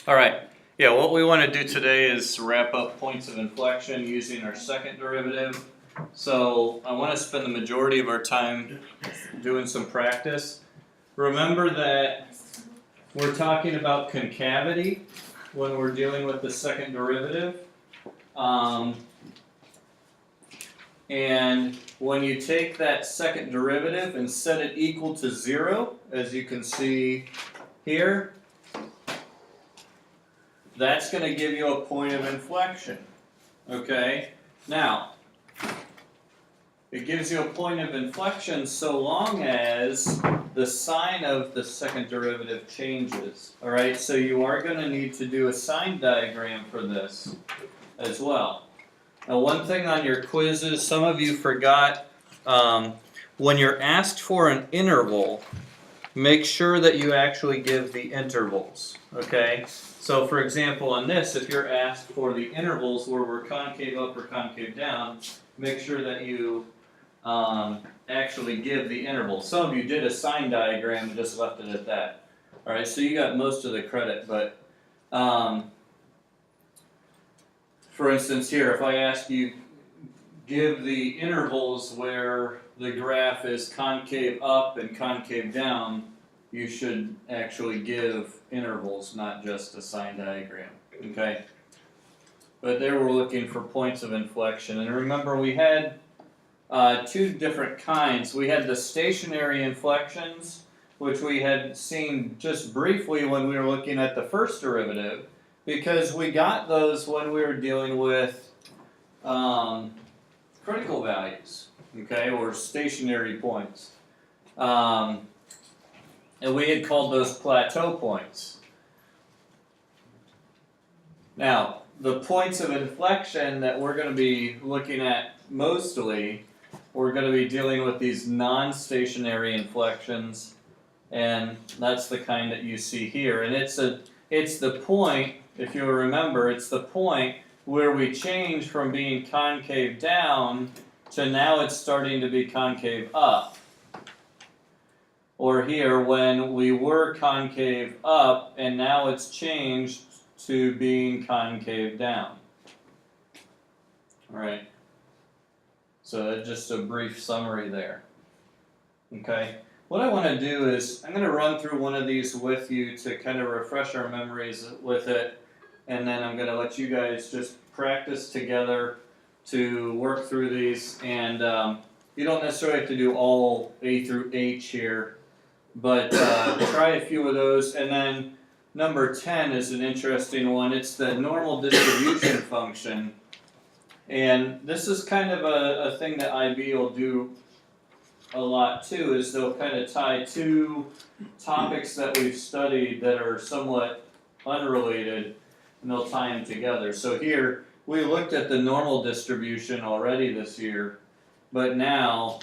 All right. Yeah, what we want to do today is wrap up points of inflection using our second derivative. So I want to spend the majority of our time doing some practice. Remember that we're talking about concavity when we're dealing with the second derivative. And when you take that second derivative and set it equal to 0, as you can see here, that's going to give you a point of inflection. Okay? Now, it gives you a point of inflection so long as the sign of the second derivative changes. Alright, so you are going to need to do a sign diagram for this as well. Now, one thing on your quizzes, some of you forgot, when you're asked for an interval, make sure that you actually give the intervals. Okay? So, for example, on this, if you're asked for the intervals where we're concave up or concave down, make sure that you actually give the intervals. Some of you did a sign diagram and just left it at that. Alright, so you got most of the credit, but for instance here, if I ask you, give the intervals where the graph is concave up and concave down, you should actually give intervals, not just a sign diagram. Okay? But there we're looking for points of inflection. And remember, we had two different kinds. We had the stationary inflections, which we had seen just briefly when we were looking at the first derivative, because we got those when we were dealing with critical values, okay, or stationary points. And we had called those plateau points. Now, the points of inflection that we're going to be looking at mostly, we're going to be dealing with these non-stationary inflections, and that's the kind that you see here. And it's the point, if you'll remember, it's the point where we change from being concave down to now it's starting to be concave up. Or here, when we were concave up and now it's changed to being concave down. Alright. So that's just a brief summary there. Okay. What I want to do is, I'm going to run through one of these with you to kind of refresh our memories with it, and then I'm going to let you guys just practice together to work through these, and you don't necessarily have to do all A through H here, but try a few of those. And then number 10 is an interesting one. It's the normal distribution function, and this is kind of a thing that IB will do a lot too, is they'll kind of tie two topics that we've studied that are somewhat unrelated, and they'll tie them together. So here, we looked at the normal distribution already this year, but now,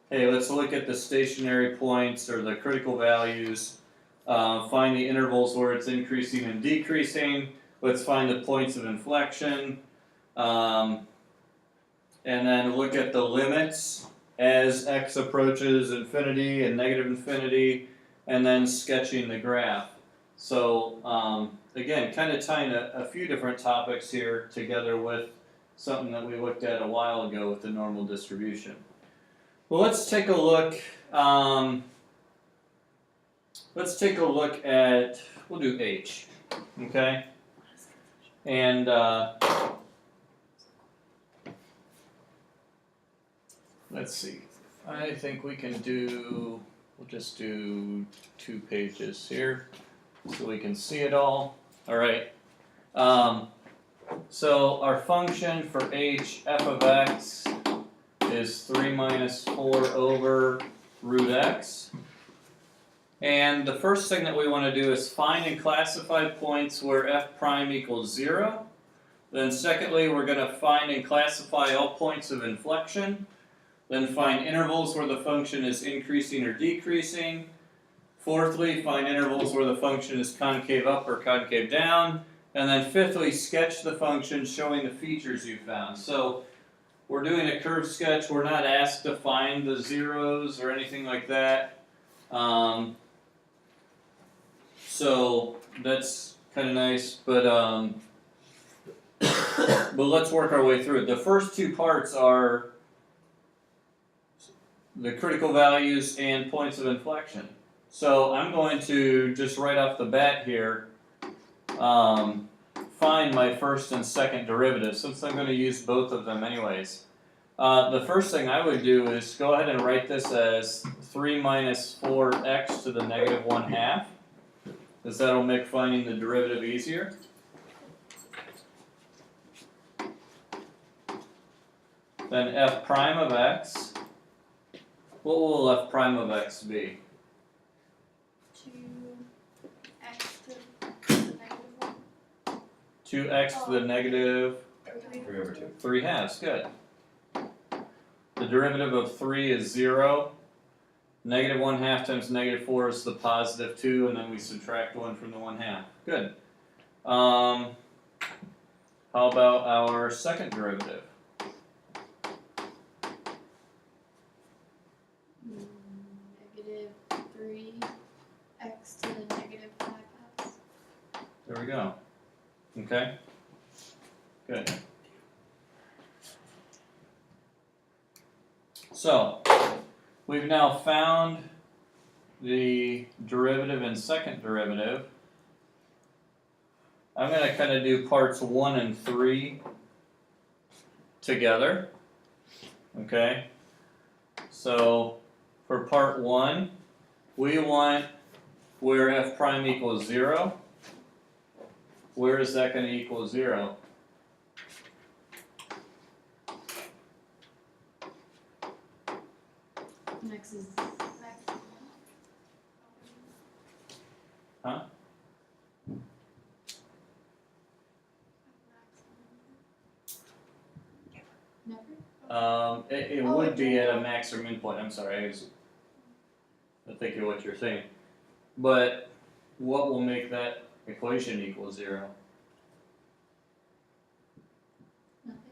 hey, let's look at the stationary points or the critical values, find the intervals where it's increasing and decreasing, let's find the points of inflection, and then look at the limits as x approaches infinity and negative infinity, and then sketching the graph. So again, kind of tying a few different topics here together with something that we looked at a while ago with the normal distribution. Well, let's take a look. Let's take a look at, we'll do H, okay? And let's see. I think we can do, we'll just do 2 pages here so we can see it all. All right. So our function for H, f of x, is 3 minus 4 over root x. And the first thing that we want to do is find and classify points where f prime equals 0. Then secondly, we're going to find and classify all points of inflection. Then find intervals where the function is increasing or decreasing. Fourthly, find intervals where the function is concave up or concave down. And then fifthly, sketch the function showing the features you found. So we're doing a curve sketch. We're not asked to find the zeros or anything like that. So that's kind of nice, but let's work our way through it. The first two parts are the critical values and points of inflection. So I'm going to just right off the bat here find my first and second derivative, since I'm going to use both of them anyways. The first thing I would do is go ahead and write this as 3 minus 4x to the negative 1/2, because that'll make finding the derivative easier. Then f prime of x. What will f prime of x be? 2x to the negative 1. 2x to the negative 3 over 2. 3/2, good. The derivative of 3 is 0. Negative 1/2 times negative 4 is the positive 2, and then we subtract 1 from the 1/2. Good. How about our second derivative? Negative 3x to the negative 5/2. There we go. Okay? Good. So, we've now found the derivative and second derivative. I'm going to kind of do parts 1 and 3 together. Okay? So, for part 1, we want where f prime equals 0. Where is that going to equal 0? Next is Huh? Never? It would be at a max or min point. I'm sorry, I think of what you're saying. But what will make that equation equal 0?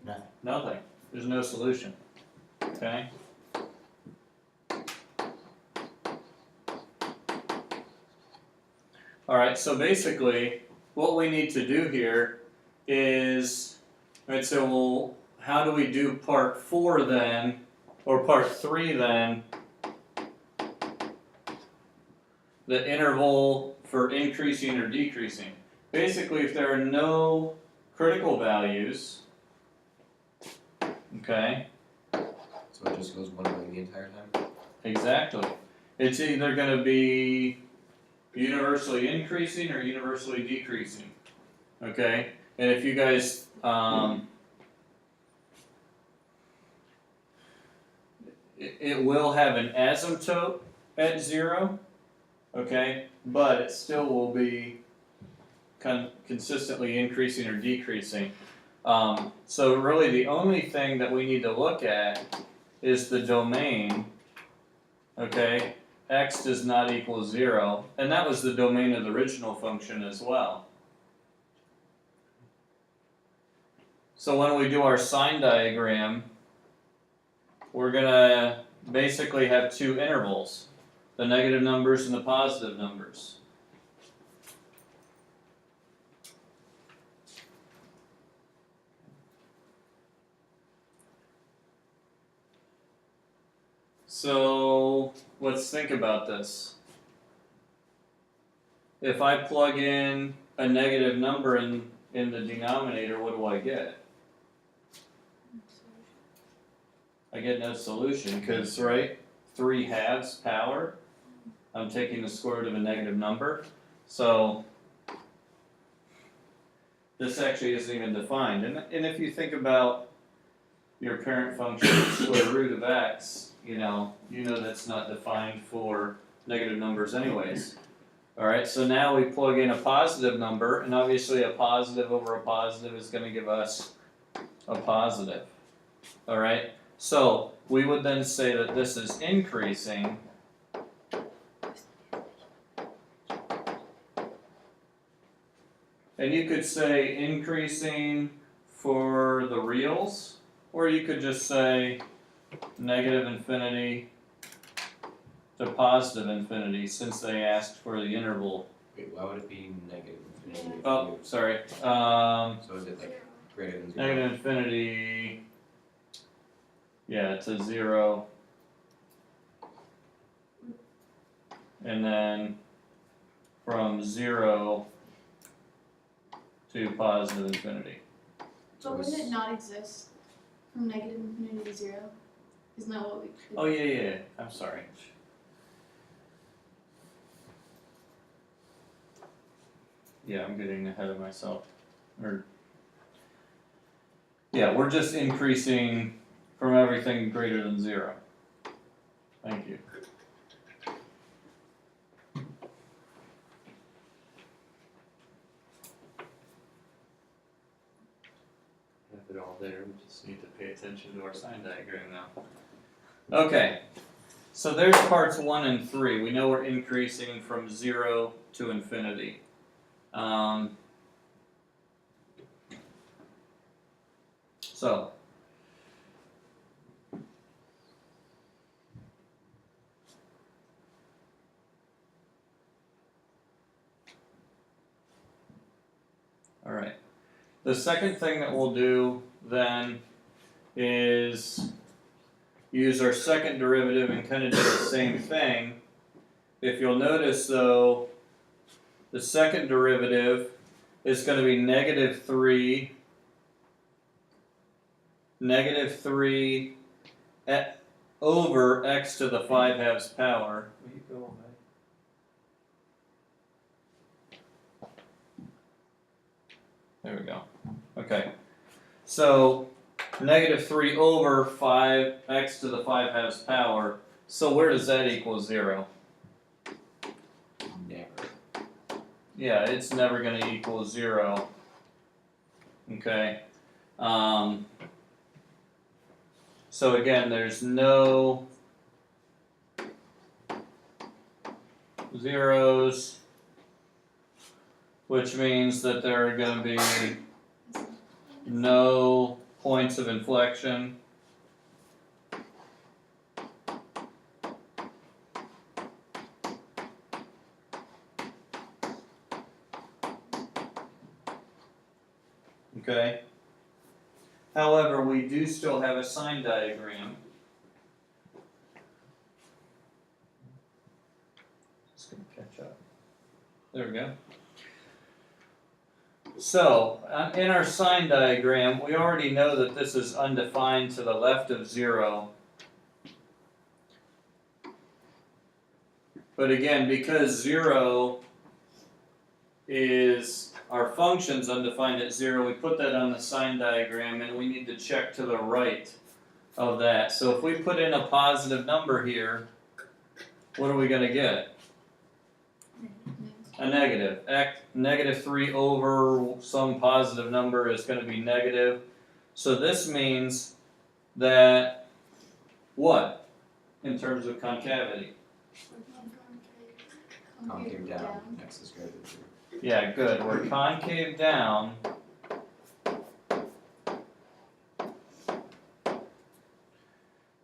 Nothing. Nothing. There's no solution. Okay? Alright, so basically, what we need to do here is, right, so well, how do we do part 4 then, or part 3 then? The interval for increasing or decreasing. Basically, if there are no critical values, okay, So it just goes one way the entire time? exactly. It's either going to be universally increasing or universally decreasing. Okay? And if you guys it will have an asymptote at 0, okay? But it still will be consistently increasing or decreasing. So really the only thing that we need to look at is the domain, okay? X does not equal 0, and that was the domain of the original function as well. So when we do our sign diagram, we're gonna basically have two intervals, the negative numbers and the positive numbers. So let's think about this. If I plug in a negative number in the denominator, what do I get? I get no solution because, right, 3/2 power, I'm taking the square root of a negative number. So this actually isn't even defined. And if you think about your parent function, square root of x, you know that's not defined for negative numbers anyways. Alright, so now we plug in a positive number, and obviously a positive over a positive is going to give us a positive. Alright, so we would then say that this is increasing. And you could say increasing for the reals, or you could just say negative infinity to positive infinity, since they asked for the interval Wait, why would it be negative infinity? if Oh, you- sorry. So is it like greater than 0? Negative infinity. Yeah, it's a 0. And then from 0 to positive infinity. But wouldn't it not exist from negative infinity to 0? Isn't that what we? Oh yeah. I'm sorry. Yeah, I'm getting ahead of myself. Yeah, we're just increasing from everything greater than 0. Thank you. Have it all there, we just need to pay attention to our sign diagram now. Okay, so there's parts 1 and 3. We know we're increasing from 0 to infinity. So all right. The second thing that we'll do then is use our second derivative and kind of do the same thing. If you'll notice though, the second derivative is going to be negative 3 over x to the 5/2 power. Will you go away? There we go. Okay. So negative 3 over 5x to the 5/2 power. So where does that equal 0? Never. Yeah, it's never going to equal 0. Okay. So again, there's no zeros, which means that there are going to be no points of inflection. Okay. However, we do still have a sign diagram. Just going to catch up. There we go. So, in our sign diagram, we already know that this is undefined to the left of 0. But again, because 0 is our function's undefined at 0, we put that on the sign diagram and we need to check to the right of that. So if we put in a positive number here, what are we going to get? A negative. Negative 3 over some positive number is going to be negative. So this means that what in terms of concavity? Concave down. X is greater than 0. Yeah, good. We're concave down.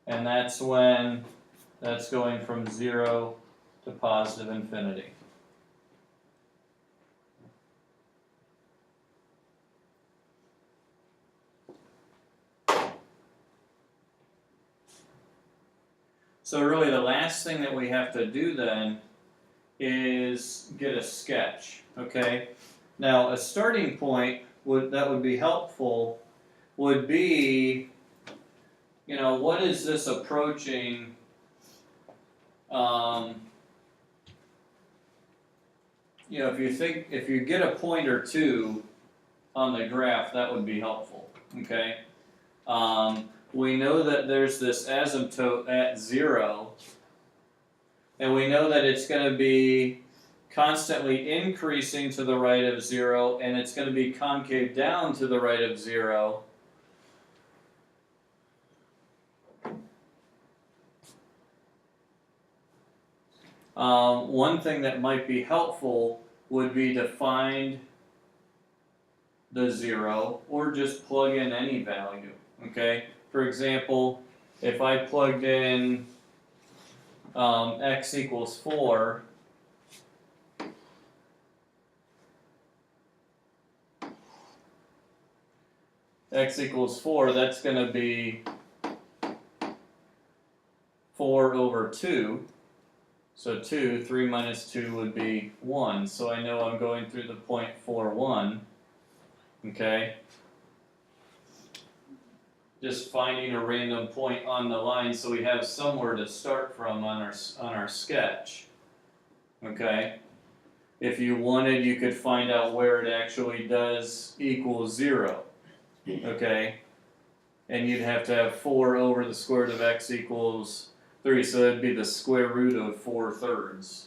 And that's when that's going from 0 to positive infinity. So really the last thing that we have to do then is get a sketch, okay? Now a starting point that would be helpful would be, what is this approaching, if you get a point or two on the graph, that would be helpful, okay? We know that there's this asymptote at 0, and we know that it's going to be constantly increasing to the right of 0, and it's going to be concave down to the right of 0. One thing that might be helpful would be to find the 0, or just plug in any value, okay? For example, if I plugged in x equals 4, x equals 4, that's going to be 4 over 2. So 2, 3 minus 2 would be 1. So I know I'm going through the point 4, 1. Okay? Just finding a random point on the line so we have somewhere to start from on our sketch. Okay? If you wanted, you could find out where it actually does equal 0. Okay? And you'd have to have 4 over the square root of x equals 3, so that'd be the square root of 4/3.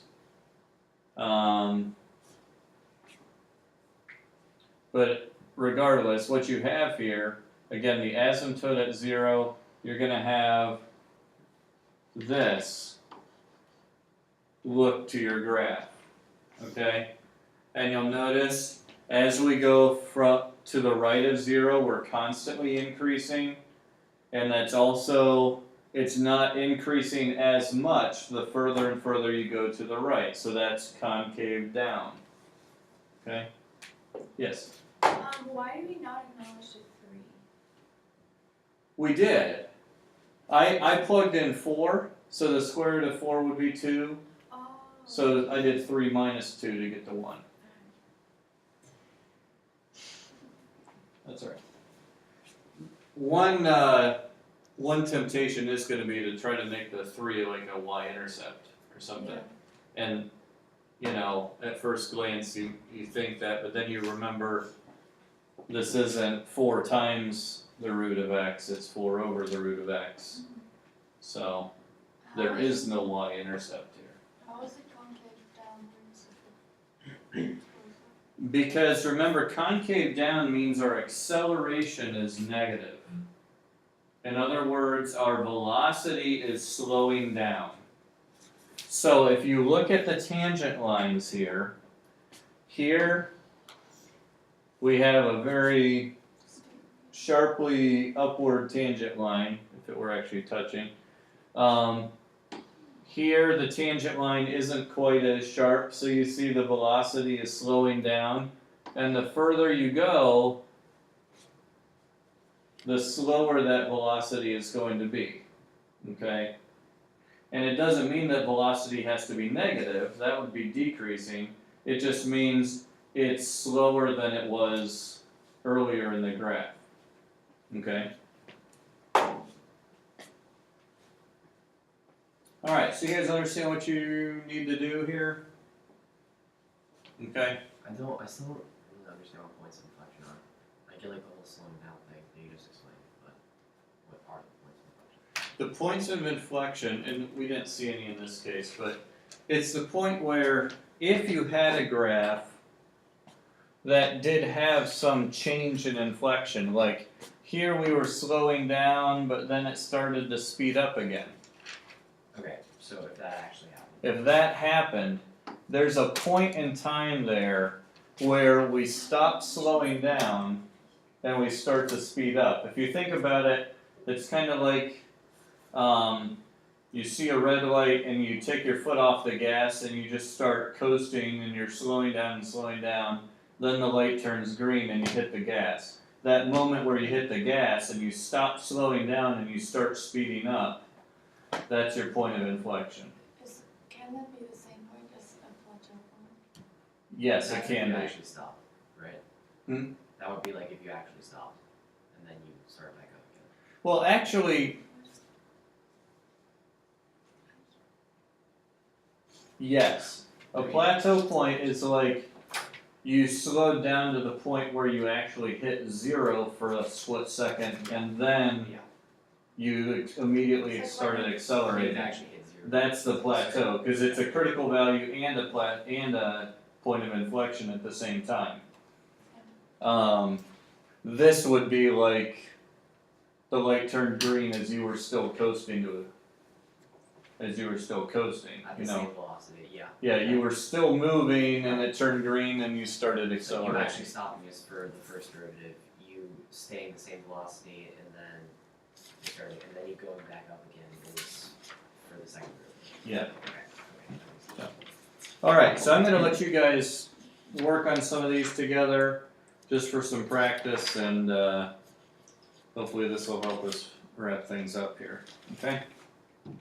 But regardless, what you have here, again, the asymptote at 0, you're going to have this look to your graph. Okay? And you'll notice as we go from to the right of 0, we're constantly increasing, and that's also, it's not increasing as much the further and further you go to the right, so that's concave down. Okay? Yes? Why do we not acknowledge the 3? We did. I plugged in 4, so the square root of 4 would be 2, Oh. so I did 3 minus 2 to get to 1. That's all right. One temptation is going to be to try to make the 3 like a y-intercept or something. Yeah. And, you know, at first glance you think that, but then you remember this isn't 4 times the root of x, it's 4 over the root of x. So there is no y-intercept here. How is it concave downwards? Because remember, concave down means our acceleration is negative. In other words, our velocity is slowing down. So if you look at the tangent lines here, here we have a very sharply upward tangent line, if it were actually touching. Here the tangent line isn't quite as sharp, so you see the velocity is slowing down, and the further you go, the slower that velocity is going to be. Okay? And it doesn't mean that velocity has to be negative, that would be decreasing. It just means it's slower than it was earlier in the graph. Okay? Alright, so you guys understand what you need to do here? Okay? I still don't really understand what points of inflection are. I get like the whole slowing down thing that you just explained, but what are the points of inflection? The points of inflection, and we didn't see any in this case, but it's the point where if you had a graph that did have some change in inflection, like here we were slowing down, but then it started to speed up again. Okay, so if that actually happened. If that happened, there's a point in time there where we stop slowing down and we start to speed up. If you think about it, it's kind of like you see a red light and you take your foot off the gas and you just start coasting and you're slowing down and slowing down. Then the light turns green and you hit the gas. That moment where you hit the gas and you stop slowing down and you start speeding up, that's your point of inflection. Can that be the same point as a plateau point? Yes, it That's if can you be. actually stop, right? Hmm? That would be like if you actually stopped, and then you start back up again. Well, actually, yes. A plateau point is like you slowed down to the point where you actually hit 0 for a split second, and then Yeah. you immediately It's like started when It accelerating. actually hit 0. That's the plateau, because it's a critical value and a point of inflection at the same time. This would be like the light turned green as you were still coasting to it. As you were still coasting, At you the know. same velocity, yeah. Yeah, you were still moving and it turned green and you started So you accelerating. actually stopping is for the first derivative, you staying the same velocity, and then you starting, and then you going back up again is for the second derivative. Yeah. Okay, that makes sense. Alright, so I'm gonna let you guys work on some of these together, just for some practice, and hopefully this will help us wrap things up here, okay?